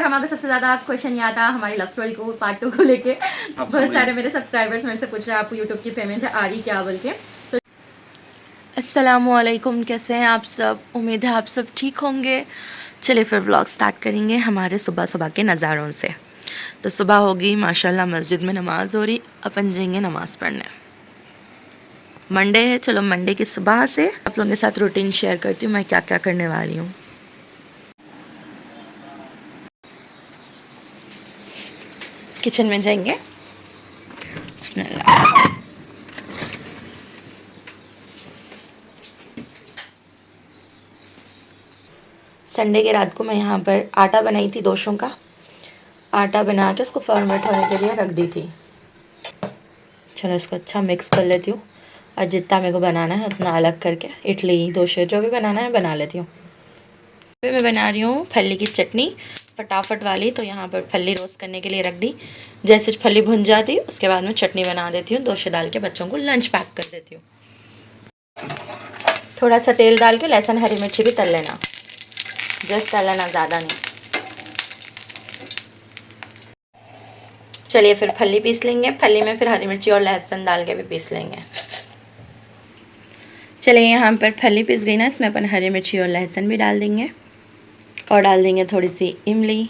शमा का सबसे ज़्यादा क्वेश्चन ये आता हमारी लव स्टोरी को पार्ट 2 को लेके। बहुत सारे मेरे सब्सक्राइबर्स मेरे से पूछ रहे हैं आपको यूट्यूब की पेमेंट आ रही क्या बोल के। तो अस्सलामुअलैकुम, कैसे हैं आप सब? उम्मीद है आप सब ठीक होंगे। चलिए फिर व्लॉग स्टार्ट करेंगे हमारे सुबह सुबह के नज़ारों से। तो सुबह होगी माशाल्लाह, मस्जिद में नमाज़ हो रही, अपन जाएंगे नमाज़ पढ़ने। मंडे है, चलो मंडे की सुबह से आप लोगों के साथ रूटीन शेयर करती हूँ मैं क्या क्या करने वाली हूँ। किचन में जाएंगे। बिस्मिल्लाह। संडे की रात को मैं यहाँ पर आटा बनाई थी, दोशों का आटा बना के उसको फर्मेंट होने के लिए रख दी थी। चलो इसको अच्छा मिक्स कर लेती हूँ और जितना मेरे को बनाना है उतना अलग करके इडली डोसे जो भी बनाना है बना लेती हूँ। अभी मैं बना रही हूँ फली की चटनी फटाफट वाली। तो यहाँ पर फली रोस्ट करने के लिए रख दी। जैसे फली भुन जाती उसके बाद में चटनी बना देती हूँ, डोसे डाल के बच्चों को लंच पैक कर देती हूँ। थोड़ा सा तेल डाल के लहसुन हरी मिर्ची भी तल लेना, जस्ट तल लेना, ज़्यादा नहीं। चलिए फिर फली पीस लेंगे। फली में फिर हरी मिर्ची और लहसुन डाल के भी पीस लेंगे। चलिए यहाँ पर फली पीस गई ना, इसमें अपन हरी मिर्ची और लहसुन भी डाल देंगे और डाल देंगे थोड़ी सी इमली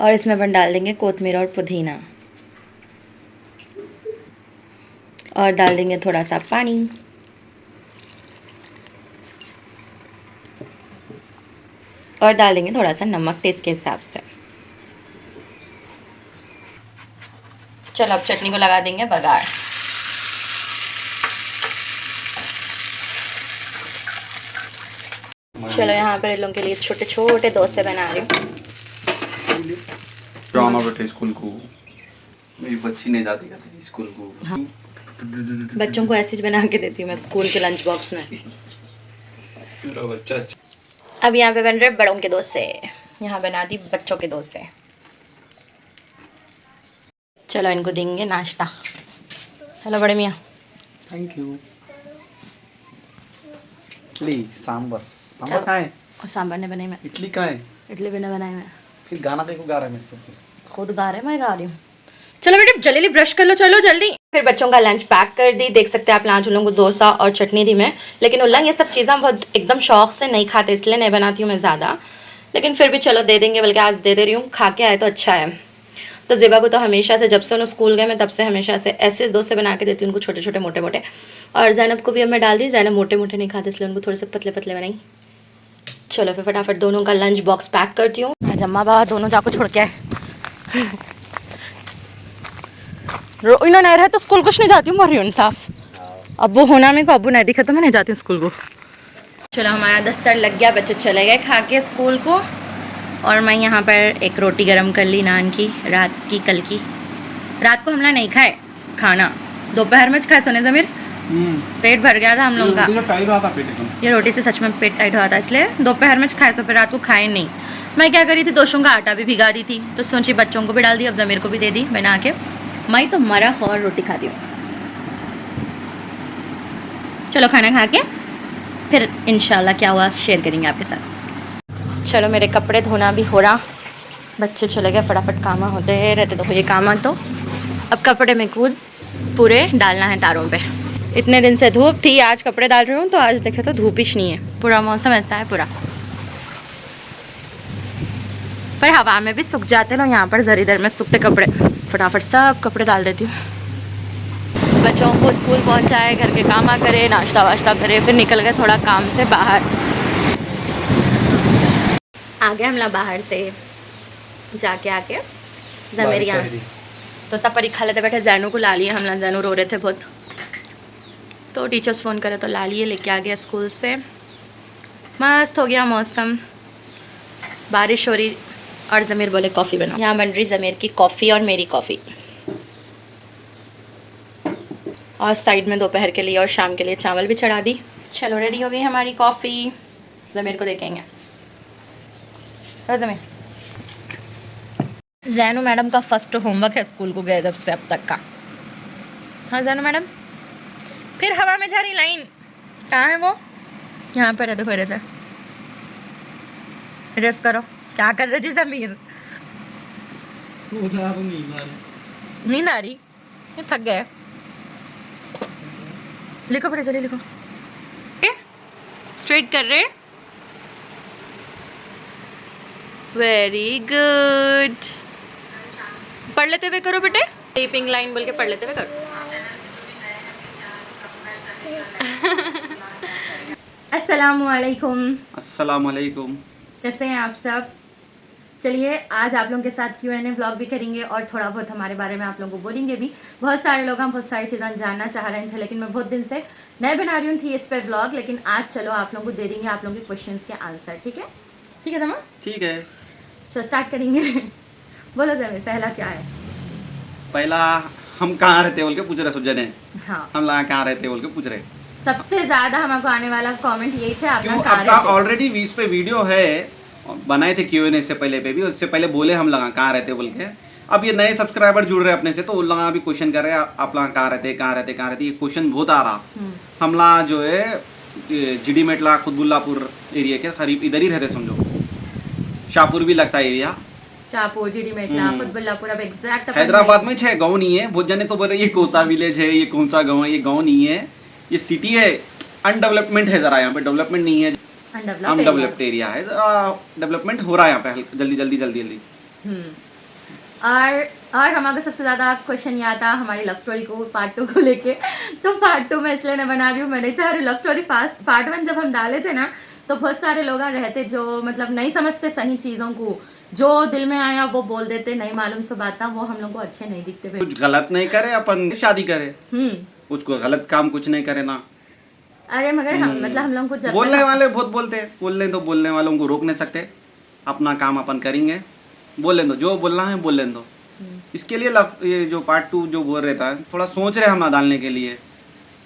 और इसमें अपन डाल देंगे कोतमीर और पुदीना और डाल देंगे थोड़ा सा पानी और डाल देंगे थोड़ा सा नमक टेस्ट के हिसाब से। चलो अब चटनी को लगा देंगे बघार। चलो यहाँ पर इन लोगों के लिए छोटे छोटे डोसे बना रही हूँ। जाना बेटे स्कूल को, मेरी बच्ची नहीं जाती कहती स्कूल को। हाँ। बच्चों को ऐसे बना के देती हूँ मैं स्कूल के लंच बॉक्स में। मेरा बच्चा अब यहाँ पे बन रहे बड़ों के डोसे, यहाँ बना दी बच्चों के डोसे। चलो इनको देंगे नाश्ता। हेलो बड़े मियाँ। Thank you. इडली सांबर सांबर कहाँ है? और सांभर ने बनाई मैं। इडली कहाँ है? इडली भी नहीं बनाई मैं। फिर गाना देखो गा रहा है मेरे से। खुद गा रहे, मैं गा रही हूँ। चलो बेटे जल्दी ब्रश कर लो, चलो जल्दी। फिर बच्चों का लंच पैक कर दी। देख सकते हैं आप, आज उन लोगों को डोसा और चटनी दी मैं। लेकिन उल्लंघ ये सब चीज़ें बहुत एकदम शौक से नहीं खाते, इसलिए नहीं बनाती हूँ मैं ज़्यादा। लेकिन फिर भी चलो दे देंगे, बल्कि आज दे रही हूँ, खा के आए तो अच्छा है। तो ज़ेबा को तो हमेशा से, जब से उन्हें स्कूल गए मैं तब से हमेशा से ऐसे डोसे बना के देती हूँ उनको, छोटे छोटे मोटे मोटे। और जैनब को भी अब मैं डाल दी। जैनब मोटे मोटे नहीं खाते इसलिए उनको थोड़े से पतले पतले बनाई। चलो फिर फटाफट दोनों का लंच बॉक्स पैक करती हूँ। आज अम्मा बाबा दोनों जाको छोड़ के आए। इन्होंने नहीं रहा तो स्कूल कुछ नहीं जाती हूँ, मर रही हूँ इंसाफ। अबू होना मेरे को, अबू नहीं दिखा तो मैं नहीं जाती हूँ स्कूल को। चलो हमारा दस्तर लग गया, बच्चे चले गए खा के स्कूल को। और मैं यहाँ पर एक रोटी गरम कर ली नान की, रात की कल की। रात को हमने नहीं खाए खाना, दोपहर में खाए सोने ज़मीर। पेट भर गया था हम लोग का। ये रोटी से सच में पेट टाइट हुआ था, इसलिए दोपहर में खाए, सो फिर रात को खाए नहीं। मैं क्या करी थी, दोशों का आटा भी भिगा दी थी, तो सोची बच्चों को भी डाल दी, अब ज़मीर को भी दे दी बना के। मैं तो मरा और रोटी खा दी हूँ। चलो खाना खा के फिर इंशाल्लाह क्या हुआ शेयर करेंगे आपके साथ। चलो मेरे कपड़े धोना भी हो रहा, बच्चे चले गए, फटाफट काम होते रहते तो ये काम। तो अब कपड़े में कूद पूरे डालना है तारों पे। इतने दिन से धूप थी, आज कपड़े डाल रही हूँ तो आज देखे तो धूप ही नहीं है, पूरा मौसम ऐसा है पूरा। पर हवा में भी सूख जाते ना, यहाँ पर जरी दर में सूखते कपड़े, फटाफट सब कपड़े डाल देती हूँ। बच्चों को स्कूल पहुँचाए, घर के काम करे, नाश्ता वाश्ता करे, फिर निकल गए थोड़ा काम से बाहर। आ गए हम लोग बाहर से जाके आके ज़मीर यहाँ तो तब पर ही खा लेते बैठे। जैनू को ला लिए हम लोग, जैनू रो रहे थे बहुत, तो टीचर्स फ़ोन करे तो ला लिए, लेके आ गया स्कूल से। मस्त हो गया मौसम, बारिश हो रही। और ज़मीर बोले कॉफ़ी बनाओ। यहाँ बन रही ज़मीर की कॉफ़ी और मेरी कॉफ़ी। और साइड में दोपहर के लिए और शाम के लिए चावल भी चढ़ा दी। चलो रेडी हो गई हमारी कॉफ़ी, ज़मीर को देखेंगे। तो ज़मीर, जैनू मैडम का फर्स्ट होमवर्क है स्कूल को गए जब से अब तक का। हाँ जैनू मैडम, फिर हवा में जा रही लाइन, कहाँ है वो? यहाँ पर है, देखो इधर से रेस्ट करो, क्या कर रहे जी जमीर? नींद आ रही? ये थक गए। लिखो पढ़े, चलिए लिखो। स्ट्रेट कर रहे। Very good. पढ़ लेते हुए करो बेटे, टेपिंग लाइन बोल के पढ़ लेते हुए करो। अस्सलामुअलैकुम। अस्सलामुअलैकुम। कैसे हैं आप सब? चलिए आज आप लोगों के साथ Q&A व्लॉग भी करेंगे और थोड़ा बहुत हमारे बारे में आप लोगों को बोलेंगे भी। बहुत सारे लोग हम बहुत सारी चीज़ें जानना चाह रहे थे, लेकिन मैं बहुत दिन से नहीं बना रही थी इस पर व्लॉग, लेकिन आज चलो आप लोगों को दे देंगे आप लोगों के क्वेश्चंस के आंसर। ठीक है? ठीक है तमाम? ठीक है, चलो स्टार्ट करेंगे। बोलो जमीर, पहला क्या है? पहला हम कहाँ रहते बोल के पूछ रहे सुजन है। हाँ, हम लोग कहाँ रहते बोल के पूछ रहे। सबसे ज्यादा हमको आने वाला कमेंट यही है, आप क्यों? लोग कहाँ आपका रहते? ऑलरेडी इस पे वीडियो है, बनाए थे Q&A से पहले पे भी, उससे पहले बोले हम लोग कहाँ रहते बोल के। अब ये नए सब्सक्राइबर जुड़ रहे हैं अपने से, तो उन लोग भी क्वेश्चन कर रहे हैं आप लोग कहाँ रहते कहाँ रहते कहाँ रहते। ये क्वेश्चन बहुत आ रहा। हम लोग जो है जीडी मेटला खुदबुल्लापुर एरिया के करीब इधर ही रहते समझो। शाहपुर भी लगता है एरिया। शाहपुर, जीडी मेटला, खुदबुल्लापुर। अब एग्जैक्ट हैदराबाद में 6 गाँव नहीं है। बहुत जने तो बोले ये कौन सा विलेज है, ये कौन सा गाँव है। ये गाँव नहीं है, ये सिटी है। अनडेवलपमेंट है जरा, यहाँ पे डेवलपमेंट नहीं है, अनडेवलप्ड एरिया है। डेवलपमेंट हो रहा है यहाँ पे जल्दी जल्दी जल्दी जल्दी। और हमारा सबसे ज़्यादा क्वेश्चन ये आता हमारी लव स्टोरी को पार्ट 2 को लेके। तो पार्ट 2 मैं इसलिए नहीं बना रही हूँ, मैं नहीं चाह रही लव स्टोरी पार्ट 1 जब हम डाले थे ना, तो बहुत सारे लोग रहते जो मतलब नहीं समझते सही चीज़ों को, जो दिल में आया वो बोल देते, नहीं मालूम सब आता, वो हम लोग को अच्छे नहीं दिखते। कुछ गलत नहीं करे, अपन शादी करे, कुछ को गलत काम कुछ नहीं करे ना। अरे मगर हम मतलब हम लोग को जब बोलने वाले बहुत बोलते हैं, बोलने तो बोलने वालों को रोक नहीं सकते। अपना काम अपन करेंगे, बोलने दो, जो बोलना है बोलने दो। इसके लिए ये जो पार्ट 2 जो बोल रहे था, थोड़ा सोच रहे हम डालने के लिए,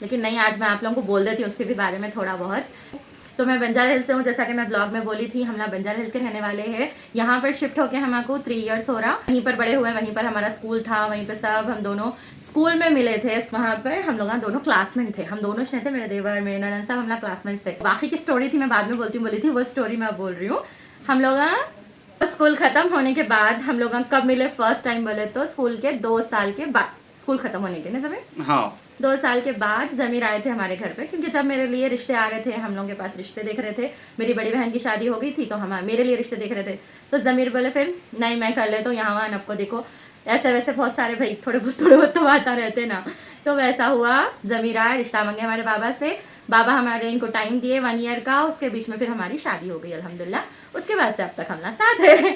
लेकिन नहीं, आज मैं आप लोगों को बोल देती हूँ उसके भी बारे में थोड़ा बहुत। तो मैं बंजारा हिल्स से हूँ, जैसा कि मैं ब्लॉग में बोली थी, हम लोग बंजारा हिल्स के रहने वाले हैं। यहाँ पर शिफ्ट होके हमको 3 इयर्स हो रहा। वहीं पर बड़े हुए, वहीं पर हमारा स्कूल था, वहीं पर सब हम दोनों स्कूल में मिले थे। वहाँ पर हम लोग दोनों क्लासमेट थे, हम दोनों थे, मेरे देवर मेरे ननन सब हम लोग क्लासमेट्स थे। बाकी की स्टोरी थी मैं बाद में बोली थी, वो स्टोरी मैं बोल रही हूँ। हम लोग स्कूल खत्म होने के बाद हम लोग कब मिले फर्स्ट टाइम बोले तो स्कूल के 2 साल के बाद, स्कूल खत्म होने के ना समय। हाँ, 2 साल के बाद जमीर आए थे हमारे घर पे, क्योंकि जब मेरे लिए रिश्ते आ रहे थे, हम लोगों के पास रिश्ते देख रहे थे। मेरी बड़ी बहन की शादी हो गई थी, तो हम मेरे लिए रिश्ते देख रहे थे। तो जमीर बोले फिर नहीं मैं कर लेता हूँ, यहाँ वहाँ आपको देखो ऐसे वैसे बहुत सारे भाई थोड़े बहुत तो आता रहते ना। तो वैसा हुआ, जमीर आए, रिश्ता मांगे हमारे बाबा से। बाबा हमारे इनको टाइम दिए 1 ईयर का, उसके बीच में फिर हमारी शादी हो गई अल्हम्दुलिल्लाह। उसके बाद से अब तक हम लोग साथ है।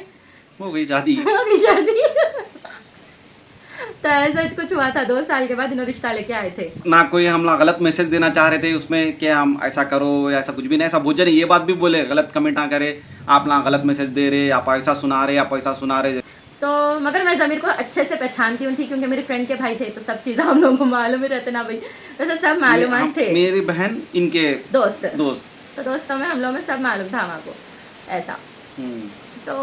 हो गई शादी। हो गई शादी। तो ऐसा कुछ हुआ था, 2 साल के बाद इन्होंने रिश्ता लेके आए थे। ना कोई हम लोग गलत मैसेज देना चाह रहे थे उसमें कि हम ऐसा करो या ऐसा कुछ भी नहीं। ऐसा भोजन ये बात भी बोले, गलत कमेंट ना करे, आप ना गलत मैसेज दे रहे, आप ऐसा सुना रहे, आप ऐसा सुना रहे। तो मगर मैं जमीर को अच्छे से पहचानती हूँ थी, क्योंकि मेरे फ्रेंड के भाई थे, तो सब चीज़ें हम लोगों को मालूम ही रहते ना भाई, वैसे सब मालूम थे। मेरी बहन इनके दोस्त, तो दोस्तों में हम लोग में सब मालूम था हमको ऐसा। तो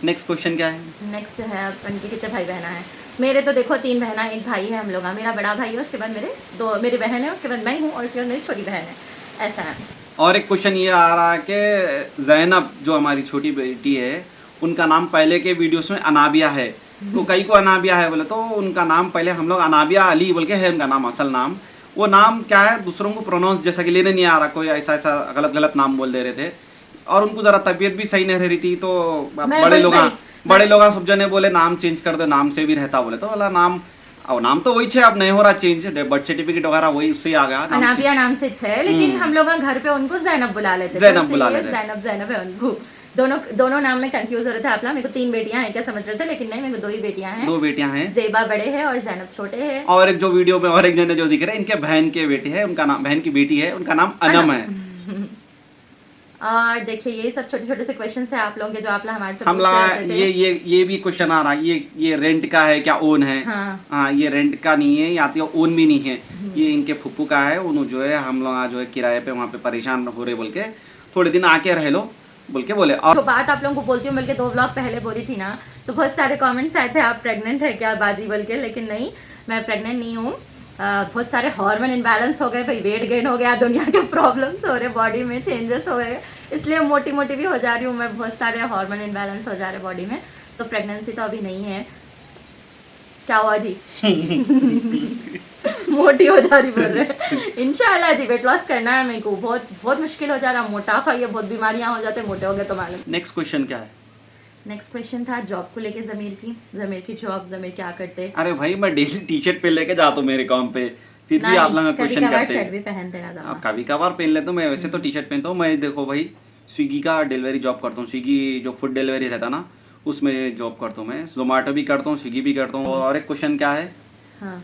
नेक्स्ट क्वेश्चन क्या है? नेक्स्ट है अपन के कितने भाई बहना है? मेरे तो देखो 3 बहना, 1 भाई है हम लोग। मेरा बड़ा भाई है, उसके बाद मेरी बहन है, उसके बाद मैं हूँ, और उसके बाद मेरी छोटी बहन है, ऐसा है। और एक क्वेश्चन ये आ रहा है कि जैनब जो हमारी छोटी बेटी है, उनका नाम पहले के वीडियोस में अनाबिया है। तो कई को अनाबिया है बोले, तो उनका नाम पहले हम लोग अनाबिया अली बोल के है उनका नाम, असल नाम। वो नाम क्या है दूसरों को प्रोनाउंस जैसा कि लेने नहीं आ रहा, कोई ऐसा ऐसा गलत नाम बोल दे रहे थे। और उनको ज़रा तबीयत भी सही नहीं रह रही थी, तो बड़े लोग सब जने बोले नाम चेंज कर दो, नाम से भी रहता बोले। तो वाला नाम, और नाम तो वही है, अब नहीं हो रहा चेंज, बर्थ सर्टिफिकेट वगैरह वही उससे आ गया। अनाबिया नाम से है, लेकिन हम लोग घर पे उनको जैनब बुला लेते, जैनब है उनको। दोनों नाम में कंफ्यूज हो रहे थे आप लोग। मेरे को 3 बेटियां हैं क्या समझ रहे थे, लेकिन नहीं, मेरे को 2 ही बेटियां हैं। 2 बेटियां हैं, ज़ेबा बड़े हैं और जैनब छोटे हैं। और एक जो वीडियो में और एक जने जो दिख रहे हैं, इनके बहन के बेटी है, उनका नाम, बहन की बेटी है, उनका नाम अनम है। और देखिए ये सब छोटे छोटे से क्वेश्चंस थे आप लोगों के, जो आप लोग हमारे से हम लोग ये भी क्वेश्चन आ रहा है, ये रेंट का है क्या ओन है? हाँ, ये रेंट का नहीं है, या तो ओन भी नहीं है, ये इनके फुप्पू का है। उन्होंने जो है हम लोग जो है किराए पे वहाँ पे परेशान हो रहे बोल के, थोड़े दिन आके रह लो बोल के बोले। और तो बात आप लोगों को बोलती हूँ, बल्कि 2 व्लॉग पहले बोली थी ना, तो बहुत सारे कमेंट्स आए थे आप प्रेग्नेंट है क्या बाजी बोल के, लेकिन नहीं, मैं प्रेग्नेंट नहीं हूँ। बहुत सारे हार्मोन इम्बैलेंस हो गए भाई, वेट गेन हो गया, दुनिया के प्रॉब्लम्स हो रहे, बॉडी में चेंजेस हो गए, इसलिए मोटी मोटी भी हो जा रही हूँ मैं, बहुत सारे हार्मोन इम्बैलेंस हो जा रहे बॉडी में, तो प्रेगनेंसी तो अभी नहीं है। क्या हुआ जी? मोटी हो जा रही बोल रहे। इंशाल्लाह जी वेट लॉस करना है मेरे को, बहुत बहुत मुश्किल हो जा रहा, मोटापा ये बहुत बीमारियां हो जाते मोटे हो गए तो मालूम। नेक्स्ट क्वेश्चन क्या है? नेक्स्ट क्वेश्चन था जॉब को लेके, जमीर की जॉब, जमीर क्या करते? अरे भाई मैं डेली टी शर्ट पहन लेके जाता हूँ मेरे काम पे, फिर भी आप लोग क्वेश्चन करते शर्ट भी हैं। पहनते ना हाँ, कभी कभार पहन लेता हूँ मैं, वैसे तो टी शर्ट पहनता हूँ मैं। देखो भाई स्विगी का डिलीवरी जॉब करता हूँ, स्विगी जो फूड डिलीवरी रहता ना उसमें जॉब करता हूँ मैं, जोमेटो भी करता हूँ, स्विगी भी करता हूँ। और एक क्वेश्चन क्या है? हाँ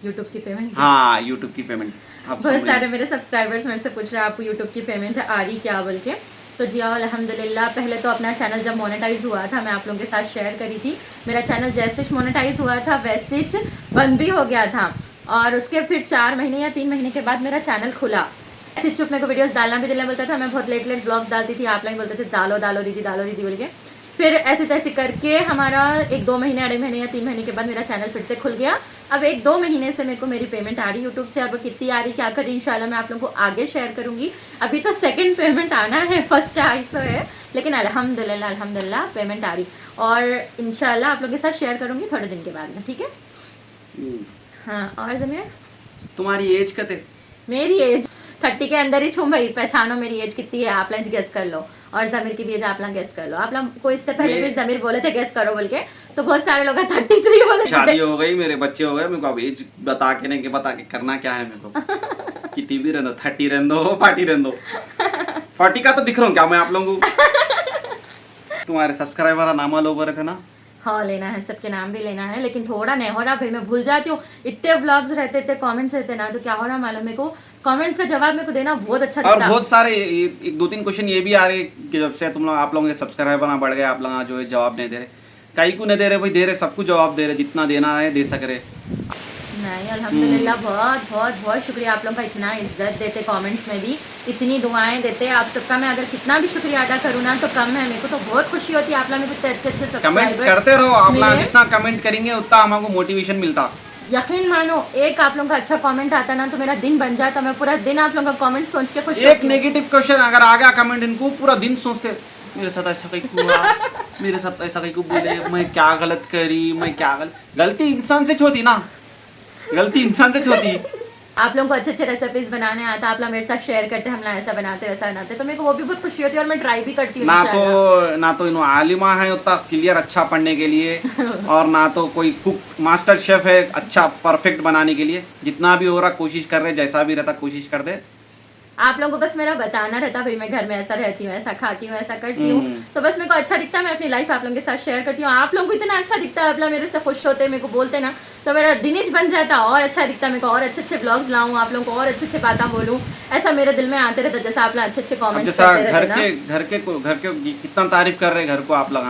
यूट्यूब की पेमेंट। हाँ यूट्यूब की पेमेंट। बहुत सारे मेरे सब्सक्राइबर्स मेरे से पूछ रहे हैं आपको यूट्यूब की पेमेंट आ रही क्या बोल के। तो जी हाँ अल्हम्दुलिल्लाह, पहले तो अपना चैनल जब मोनेटाइज हुआ था मैं आप लोगों के साथ शेयर करी थी, मेरा चैनल जैसे मोनेटाइज हुआ था वैसे ही बंद भी हो गया था, और उसके फिर 4 महीने या 3 महीने के बाद मेरा चैनल खुला। ऐसे चुप मेरे को वीडियोस डालना भी दिलने बोलता था, मैं बहुत लेट ब्लॉग्स डालती थी, आप लोग बोलते थे डालो डालो दीदी बोल के। फिर ऐसे तैसे करके हमारा 1-2 महीने, 2.5 महीने या 3 महीने के बाद मेरा चैनल फिर से खुल गया। अब 1-2 महीने से मेरे को मेरी पेमेंट आ रही यूट्यूब से, और वो कितनी आ रही क्या कर रही इंशाल्लाह मैं आप लोगों को आगे शेयर करूंगी। अभी तो सेकंड पेमेंट आना है, फर्स्ट ऐसा है, लेकिन अल्हम्दुलिल्लाह पेमेंट आ रही, और इंशाल्लाह आप लोगों के साथ शेयर करूंगी थोड़े दिन के बाद में, ठीक है? हाँ और जमीर तुम्हारी एज कते? मेरी एज 30 के अंदर ही छूँ भाई, पहचानो मेरी एज कितनी है, आप लोग गेस कर लो, और जमीर की भी एज आप लोग गेस कर लो। आप लोग को इससे पहले भी जमीर बोले थे गेस करो बोल के, तो बहुत सारे लोग 33 बोले। शादी हो गई, मेरे बच्चे हो गए, मेरे को अब एज बता के करना क्या है मेरे को? कितनी भी रहने दो, 30 रहने दो, 40 रहने दो, 40 का तो दिख रहा हूँ क्या मैं आप लोगों को? तुम्हारे सब्सक्राइबर का नाम लो रहे थे ना? हाँ लेना है, सबके नाम भी लेना है, लेकिन थोड़ा नहीं हो रहा भाई, मैं भूल जाती हूँ, इतने व्लॉग्स रहते थे, कमेंट्स रहते ना, तो क्या हो रहा मालूम मेरे को, कमेंट्स का जवाब मेरे को देना बहुत अच्छा और लगता। बहुत सारे 1-2-3 क्वेश्चन ये भी आ रहे कि जब से तुम लोग आप लोगों के सब्सक्राइबर ना बढ़ गए, आप लोग जो है जवाब नहीं दे रहे। कई को नहीं दे रहे भाई, दे रहे सबको जवाब दे रहे, जितना देना है दे सक रहे। नहीं अल्हम्दुलिल्लाह, बहुत बहुत बहुत शुक्रिया आप लोगों का, इतना इज्जत देते कमेंट्स में भी, इतनी दुआएं देते आप सबका, मैं अगर कितना भी शुक्रिया अदा करूँ ना तो कम है। मेरे को तो बहुत खुशी होती है, आप लोग मेरे को इतने अच्छे अच्छे कमेंट सब्सक्राइबर करते रहो, आप लोग जितना कमेंट करेंगे उतना हमको मोटिवेशन मिलता। यकीन मानो एक आप लोगों का अच्छा कमेंट आता ना तो मेरा दिन बन जाता, मैं पूरा दिन आप लोगों का कमेंट सोच के खुश होती हूँ। एक नेगेटिव क्वेश्चन अगर आ गया कमेंट, इनको पूरा दिन सोचते मेरे साथ ऐसा कहीं क्यों हुआ, मेरे साथ ऐसा कहीं क्यों बोले, मैं क्या गलत करी, मैं क्या गलती इंसान से होती ना, गलती इंसान से होती। आप लोगों को अच्छे अच्छे रेसिपीज बनाने आता, आप लोग मेरे साथ शेयर करते, हम लोग ऐसा बनाते वैसा बनाते, तो मेरे को वो भी बहुत खुशी होती है, और मैं ट्राई भी करती हूँ। ना तो इन्हों आलिमा है उतना क्लियर अच्छा पढ़ने के लिए, और ना तो कोई कुक मास्टर शेफ है अच्छा परफेक्ट बनाने के लिए। जितना भी हो रहा कोशिश कर रहे, जैसा भी रहता कोशिश कर दे। आप लोगों को बस मेरा बताना रहता भाई मैं घर में ऐसा रहती हूँ, ऐसा खाती हूँ, ऐसा करती हूँ, तो बस मेरे को अच्छा दिखता है, मैं अपनी लाइफ आप लोगों के साथ शेयर करती हूँ। आप लोगों को इतना अच्छा दिखता है, आप लोग मेरे से खुश होते, मेरे को बोलते ना, तो मेरा दिन ही बन जाता, और अच्छा दिखता मेरे को, और अच्छे अच्छे ब्लॉग्स लाऊं, आप लोगों को और अच्छे अच्छे बातें बोलूँ, ऐसा मेरे दिल में आते रहता, जैसा आप लोग अच्छे अच्छे कॉमेंट्स जैसा करते रहते घर के कितना तारीफ कर रहे घर को आप लोग,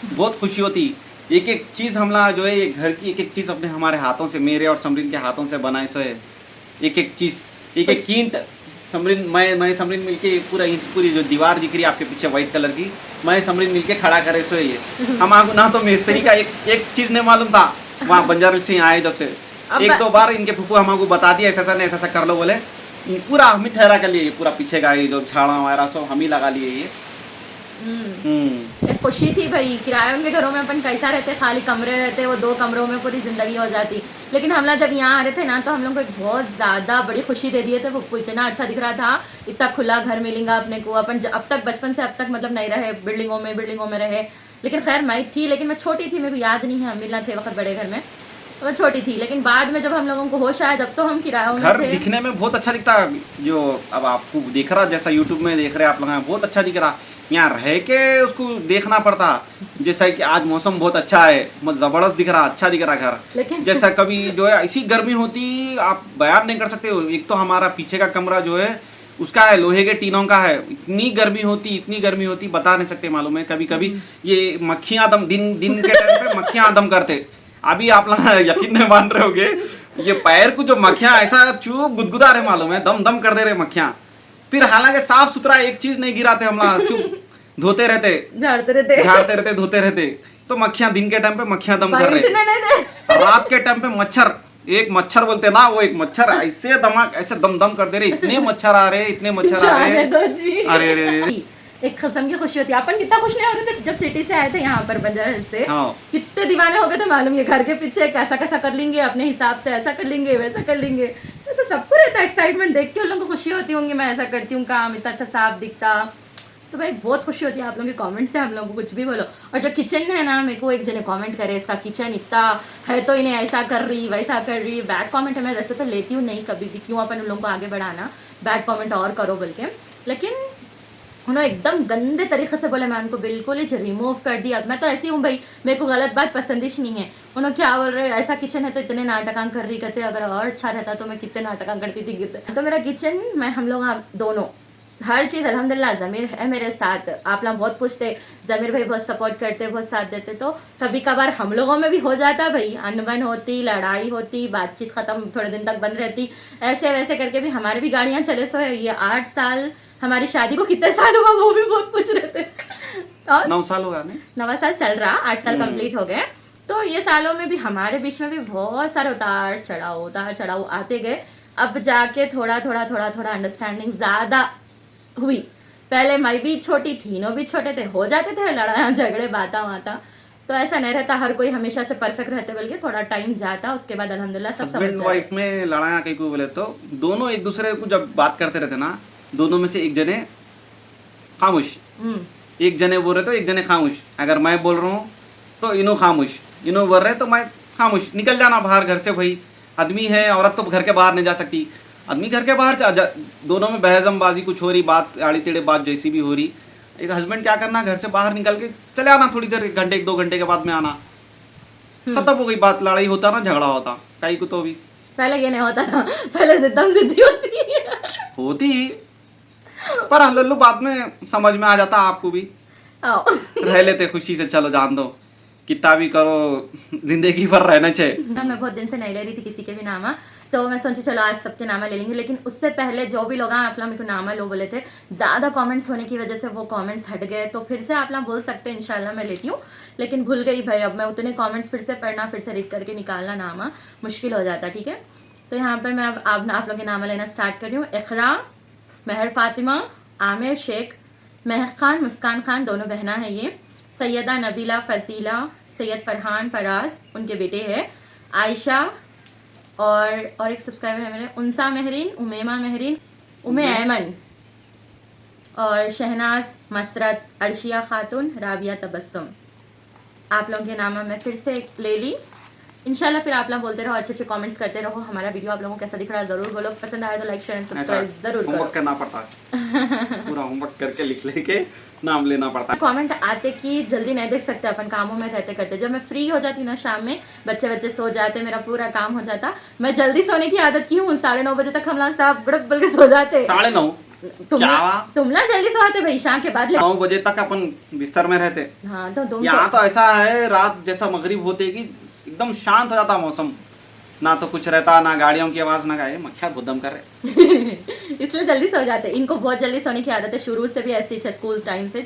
बहुत खुशी होती। एक एक चीज़ हमला जो है घर की एक एक चीज़ अपने हमारे हाथों से, मेरे और समरीन के हाथों से बनाए सो है, एक एक चीज़, एक एक ईंट समरीन मैं समरीन मिलके पूरी जो दीवार दिख रही है आपके पीछे व्हाइट कलर की, मैं समरीन मिलके खड़ा करे सो ये। हम ना तो मिस्त्री का एक चीज़ नहीं मालूम था, वहाँ बंजारा से आए जब से 1-2 बार इनके फूफू हमको बता दिया ऐसा नहीं ऐसा कर लो बोले, पूरा हम ही ठहरा कर लिए, पूरा पीछे का ये जो झाड़ा वगैरह सब हम ही लगा लिए ये। एक खुशी थी भाई, किरायों के घरों में अपन कैसा रहते, खाली कमरे रहते, वो 2 कमरों में पूरी जिंदगी हो जाती, लेकिन हम लोग जब यहाँ आ रहे थे ना तो हम लोग को एक बहुत ज़्यादा बड़ी खुशी दे दिए थे, वो इतना अच्छा दिख रहा था, इतना खुला घर मिलेगा अपने को। अपन अब तक बचपन से अब तक मतलब नहीं रहे बिल्डिंगों में रहे, लेकिन खैर मैं थी, लेकिन मैं छोटी थी, मेरे को याद नहीं है, हम मिलना थे वक्त बड़े घर में, तो मैं छोटी थी, लेकिन बाद में जब हम लोगों को होश आया जब तो हम किरायों में घर थे। दिखने में बहुत अच्छा दिखता है, जो अब आपको दिख रहा जैसा यूट्यूब में देख रहे आप लोग, बहुत अच्छा दिख रहा, यहाँ रह के उसको देखना पड़ता। जैसा कि आज मौसम बहुत अच्छा है, जबरदस्त दिख रहा, अच्छा दिख रहा घर, लेकिन जैसा कभी जो है ऐसी गर्मी होती आप बयान नहीं कर सकते हो। एक तो हमारा पीछे का कमरा जो है उसका है लोहे के टीनों का है, इतनी गर्मी होती बता नहीं सकते। मालूम है कभी कभी ये मक्खियाँ दिन के टाइम पे मक्खियाँ दम करते। अभी आप लोग यकीन नहीं मान रहे होगे, ये पैर को जो मक्खियाँ ऐसा चुप गुदगुदा रहे, मालूम है दम कर दे रहे मक्खियाँ। फिर हालांकि साफ सुथरा एक चीज नहीं गिराते हम लोग, चुप धोते रहते, झाड़ते रहते, धोते रहते, तो मक्खियाँ दिन के टाइम पे मक्खियाँ दम कर रहे, रात के टाइम पे मच्छर एक मच्छर बोलते ना, वो एक मच्छर ऐसे दमाक ऐसे दम दम कर दे रहे, इतने मच्छर आ रहे, इतने मच्छर आ रहे। जाने दो जी। अरे अरे अरे। एक किस्म की खुशी होती है। अपन कितना खुश नहीं होते थे जब सिटी से आए थे यहाँ पर बंजारा हिल्स से। हाँ। कितने दीवाने हो गए थे मालूम, ये घर के पीछे कैसा कैसा कर लेंगे अपने हिसाब से, ऐसा कर लेंगे वैसा कर लेंगे। तो ऐसा सबको रहता है एक्साइटमेंट, देख के उन लोगों को खुशी होती होंगी मैं ऐसा करती हूँ, काम इतना अच्छा साफ दिखता। तो भाई बहुत खुशी होती है आप लोगों के कमेंट से, हम लोगों को कुछ भी बोलो। और जो किचन है ना, मेरे को एक जने कमेंट करे इसका किचन इतना है तो इन्हें ऐसा कर रही वैसा कर रही। बैड कमेंट है, मैं वैसे तो लेती हूँ नहीं कभी भी, क्यों अपन उन लोगों को आगे बढ़ाना, बैड कमेंट और करो बोल के। लेकिन उन्होंने एकदम गंदे तरीके से बोले, मैं उनको बिल्कुल ही रिमूव कर दिया। मैं तो ऐसी हूँ भाई, मेरे को गलत बात पसंदिश नहीं है। उन्होंने क्या बोल रहे, ऐसा किचन है तो इतने नाटकां कर रही करते, अगर और अच्छा रहता तो मैं कितने नाटकां करती थी कितने। तो मेरा किचन, मैं हम लोग दोनों हर चीज़ अल्हम्दुलिल्लाह ज़मीर है मेरे साथ। आप लोग बहुत पूछते, ज़मीर भाई बहुत सपोर्ट करते, बहुत साथ देते, तो कभी कभार हम लोगों में भी हो जाता भाई, अनबन होती, लड़ाई होती, बातचीत ख़त्म थोड़े दिन तक बंद रहती, ऐसे वैसे करके भी हमारी भी गाड़ियाँ चले। सो ये 8 साल, हमारी शादी को कितने साल हुआ वो भी बहुत पूछ रहे थे। और 9 साल हो गया नहीं, 9वां साल चल रहा, 8 साल कंप्लीट हो गए। तो ये सालों में भी हमारे बीच में भी बहुत सारे उतार चढ़ाव आते गए। अब जाके थोड़ा थोड़ा अंडरस्टैंडिंग ज़्यादा हुई। पहले मैं भी छोटी थी, नो भी छोटे थे, हो जाते थे लड़ाई झगड़े बाता वाता। तो ऐसा नहीं रहता हर कोई हमेशा से परफेक्ट रहते, बल्कि थोड़ा टाइम जाता, उसके बाद अल्हम्दुलिल्लाह सब समझ हस्बैंड जाते। वाइफ में लड़ाया कहीं को बोले तो दोनों एक दूसरे को जब बात करते रहते ना, दोनों में से एक जने खामोश, एक जने बोल रहे तो एक जने खामोश। अगर मैं बोल रहा हूँ तो इनो खामोश, इनो बोल रहे तो मैं खामोश। निकल जाना बाहर घर से भाई, आदमी है, औरत तो घर के बाहर नहीं जा सकती, आदमी घर के बाहर दोनों में बहजमबाजी कुछ हो रही, बात आड़ी टेढ़े बात जैसी भी हो रही। एक हस्बैंड क्या करना, घर से बाहर निकल के चले आना, थोड़ी देर 1 घंटे 2 घंटे के बाद में आना, खत्म हो गई बात। लड़ाई होता ना, झगड़ा होता कहीं को तो भी। पहले ये नहीं होता था, पहले जिद्दम जिद्दी होती पर हल्लू बाद में समझ में आ जाता, आपको भी आओ। रह लेते खुशी से, चलो जान दो, कितना भी करो जिंदगी भर रहना चाहिए। मैं बहुत दिन से नहीं ले रही थी किसी के भी नामा, तो मैं सोची चलो आज सबके नामा ले लेंगे। लेकिन उससे पहले जो भी लोग आप लोग मेरे को नामा लो बोले थे, ज़्यादा कमेंट्स होने की वजह से वो कमेंट्स हट गए। तो फिर से आप लोग बोल सकते हैं, इंशाल्लाह मैं लेती हूँ, लेकिन भूल गई भाई। अब मैं उतने कमेंट्स फिर से पढ़ना, फिर से रीड करके निकालना नामा मुश्किल हो जाता, ठीक है। तो यहाँ पर मैं अब आप लोग के नामा लेना स्टार्ट कर रही हूँ। इकरा, महर फातिमा, आमिर शेख, महक खान, मुस्कान खान, दोनों बहना है ये, सैयदा नबीला फजीला, सैयद फरहान फराज उनके बेटे हैं, आयशा, और एक सब्सक्राइबर है मेरे उनसा महरीन, उमेमा महरीन, उमे ऐमन, और शहनाज, मसरत, अर्शिया खातून, राबिया तबस्सुम। आप लोगों के नाम मैं फिर से ले ली। इंशाल्लाह फिर आप लोग बोलते रहो, अच्छे अच्छे कमेंट्स करते रहो। हमारा वीडियो आप लोगों को कैसा दिख रहा है ज़रूर बोलो, पसंद आया तो लाइक शेयर एंड सब्सक्राइब ज़रूर करो। होमवर्क करना पड़ता है पूरा होमवर्क करके लिख लेके नाम लेना पड़ता है। कमेंट आते कि जल्दी नहीं देख सकते अपन, कामों में रहते करते। जब मैं फ्री हो जाती ना शाम में, बच्चे सो जाते, मेरा पूरा काम हो जाता, मैं जल्दी सोने की आदत की हूँ। 9:30 बजे तक हम लोग सब बड़क बल के सो जाते। 9:30 तुम ना जल्दी सोते भाई, शाम के बाद 9 बजे तक अपन बिस्तर में रहते। हाँ तो तुम यहाँ तो ऐसा है, रात जैसा मगरिब होते कि एकदम शांत हो जाता मौसम, ना तो कुछ रहता, ना गाड़ियों की आवाज, ना गाय मक्खियाँ बुदम कर रहे इसलिए जल्दी सो जाते। इनको बहुत जल्दी सोने की आदत है, शुरू से भी ऐसी है, स्कूल टाइम से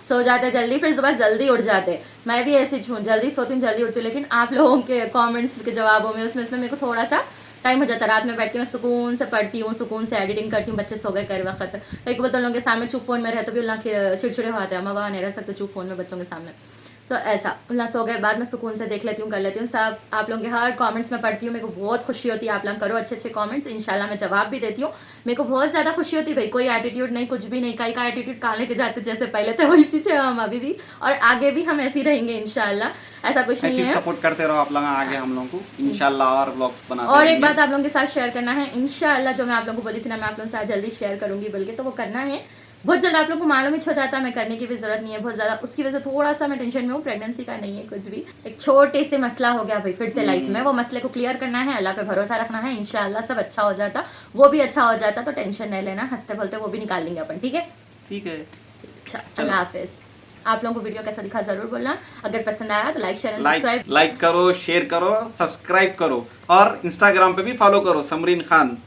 सो जाते जल्दी, फिर सुबह जल्दी उठ जाते। मैं भी ऐसी हूँ, जल्दी सोती हूँ जल्दी उठती हूँ। लेकिन आप लोगों के कमेंट्स के जवाबों में उसमें मेरे को थोड़ा सा टाइम हो जाता है। रात में बैठ के मैं सुकून से पढ़ती हूँ, सुकून से एडिटिंग करती हूँ, बच्चे सो गए कर वक्त। एक बार तो लोगों के सामने चुप फोन में रहते भी उल्ला चिड़चिड़े होते हैं, अम्मा बाबा नहीं रह सकते चुप फोन में बच्चों के सामने। तो ऐसा उल्ला सो गए, बाद में सुकून से देख लेती हूँ, कर लेती हूँ। सब आप लोगों के हर कमेंट्स में पढ़ती हूँ, मेरे को बहुत खुशी होती है। आप लोग करो अच्छे अच्छे कमेंट्स, इंशाल्लाह मैं जवाब भी देती हूँ। मेरे को बहुत ज़्यादा खुशी होती है भाई, कोई एटीट्यूड नहीं, कुछ भी नहीं। कई का एटीट्यूड कहाँ लेके जाते, जैसे पहले थे वैसी थे हम अभी भी, और आगे भी हम ऐसे ही रहेंगे इंशाल्लाह। ऐसा कुछ नहीं है, सपोर्ट करते रहो आप लोग आगे हम लोगों को इंशाल्लाह, और व्लॉग्स बनाते और एक बात आप लोगों के साथ शेयर करना है इंशाल्लाह, जो मैं आप लोगों को बोली थी ना, मैं आप लोगों के साथ जल्दी शेयर करूंगी बल्कि, तो वो करना है बहुत जल्द। आप लोगों को मालूम ही हो जाता है, मैं करने की भी जरूरत नहीं है बहुत ज़्यादा। उसकी वजह से थोड़ा सा मैं टेंशन में हूँ, प्रेगनेंसी का नहीं है कुछ भी, एक छोटे से मसला हो गया भाई फिर से लाइफ में। वो मसले को क्लियर करना है, अल्लाह पे भरोसा रखना है, इंशाल्लाह सब अच्छा हो जाता, वो भी अच्छा हो जाता। तो टेंशन नहीं लेना, हंसते बोलते वो भी निकाल लेंगे अपन, ठीक है। ठीक है, अच्छा, अल्लाह हाफिज़। आप लोगों को वीडियो कैसा दिखा जरूर बोलना, अगर पसंद आया तो like share and subscribe, like करो, शेयर करो, सब्सक्राइब करो, और इंस्टाग्राम पे भी फॉलो करो समरीन खान।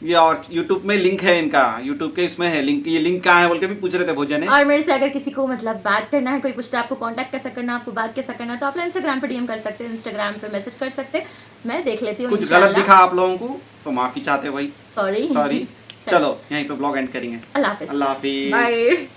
ये और यूट्यूब में लिंक है इनका, यूट्यूब के इसमें है लिंक, ये लिंक कहाँ है बोल के भी पूछ रहे थे भोजन ने। और मेरे से अगर किसी को मतलब बात करना है, कोई पूछता है आपको कांटेक्ट कैसा करना, आपको बात कैसा करना, तो आप लोग इंस्टाग्राम पे डीएम कर सकते हैं, इंस्टाग्राम पे मैसेज कर सकते हैं, मैं देख लेती हूँ। कुछ गलत दिखा आप लोगों को तो माफी चाहते भाई, सॉरी सॉरी। चलो यहीं पे ब्लॉग एंड करेंगे। अल्लाह हाफिज। अल्लाह हाफिज। बाय।